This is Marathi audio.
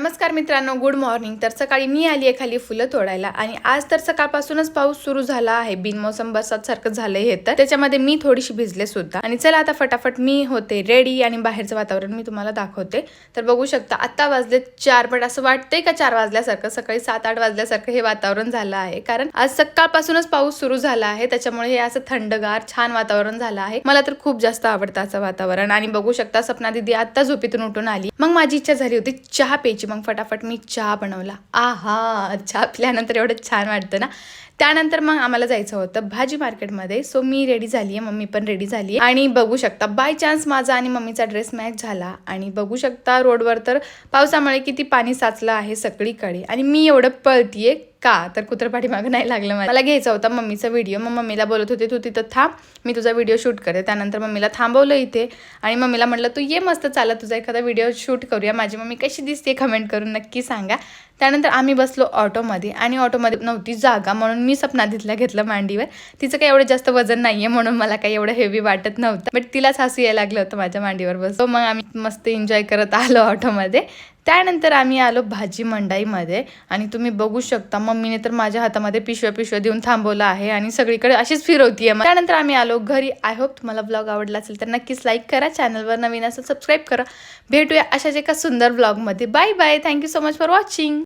नमस्कार मित्रांनो, गुड मॉर्निंग। तर सकाळी मी आली आहे खाली फुलं तोडायला आणि आज तर सकाळपासूनच पाऊस सुरू झाला आहे। बिनमोसम बरसात सारखं झालंय हे, तर त्याच्यामध्ये मी थोडीशी भिजले सुद्धा। आणि चला आता फटाफट मी होते रेडी आणि बाहेरचं वातावरण मी तुम्हाला दाखवते। तर बघू शकता आता वाजले 4, पण असं वाटतंय का 4 वाजल्यासारखं, सकाळी 7-8 वाजल्यासारखं हे वातावरण झालं आहे। कारण आज सकाळपासूनच पाऊस सुरू झाला आहे, त्याच्यामुळे हे असं थंडगार छान वातावरण झालं आहे। मला तर खूप जास्त आवडतं असं वातावरण। आणि बघू शकता सपना दीदी आता झोपेतून उठून आली, मग माझी इच्छा झाली होती चहा प्यायची। मग फटाफट मी चहा बनवला। आहा, चहा पिल्यानंतर एवढं छान वाटतं ना। त्यानंतर मग आम्हाला जायचं होतं भाजी मार्केटमध्ये। सो मी रेडी झाली आहे, मम्मी पण रेडी झाली आहे आणि बघू शकता बाय चान्स माझा आणि मम्मीचा ड्रेस मॅच झाला। आणि बघू शकता रोडवर तर पावसामुळे किती पाणी साचलं आहे सगळीकडे आणि मी एवढं पळतीये का, तर कुत्रपाठी मागं नाही लागलं। मला घ्यायचा होता मम्मीचा व्हिडिओ। मग मम्मीला बोलत होते तू तिथं थांब, मी तुझा व्हिडिओ शूट करते। त्यानंतर मम्मीला थांबवलं इथे आणि मम्मीला म्हटलं तू ये मस्त चालत तुझा एखादा व्हिडिओ शूट करूया। माझी मम्मी कशी दिसते कमेंट करून नक्की सांगा। त्यानंतर आम्ही बसलो ऑटोमध्ये आणि ऑटोमध्ये नव्हती जागा, म्हणून मी सपना दीदीला घेतलं मांडीवर। तिचं काही एवढं जास्त वजन नाहीये म्हणून मला काही एवढं हेवी वाटत नव्हतं, बट तिलाच हसू यायला लागलं होतं माझ्या मांडीवर बसतो। मग आम्ही मस्त एन्जॉय करत आलो ऑटोमध्ये। त्यानंतर आम्ही आलो भाजी मंडईमध्ये आणि तुम्ही बघू शकता मम्मीने तर माझ्या हातामध्ये पिशव्या देऊन थांबवलं आहे आणि सगळीकडे अशीच फिरवतीये। त्यानंतर आम्ही आलो घरी। आय होप तुम्हाला ब्लॉग आवडला असेल तर नक्कीच लाईक करा, चॅनलवर नवीन असेल सबस्क्राईब करा। भेटूया अशाच एका सुंदर ब्लॉगमध्ये। Bye bye, thank you so much for watching.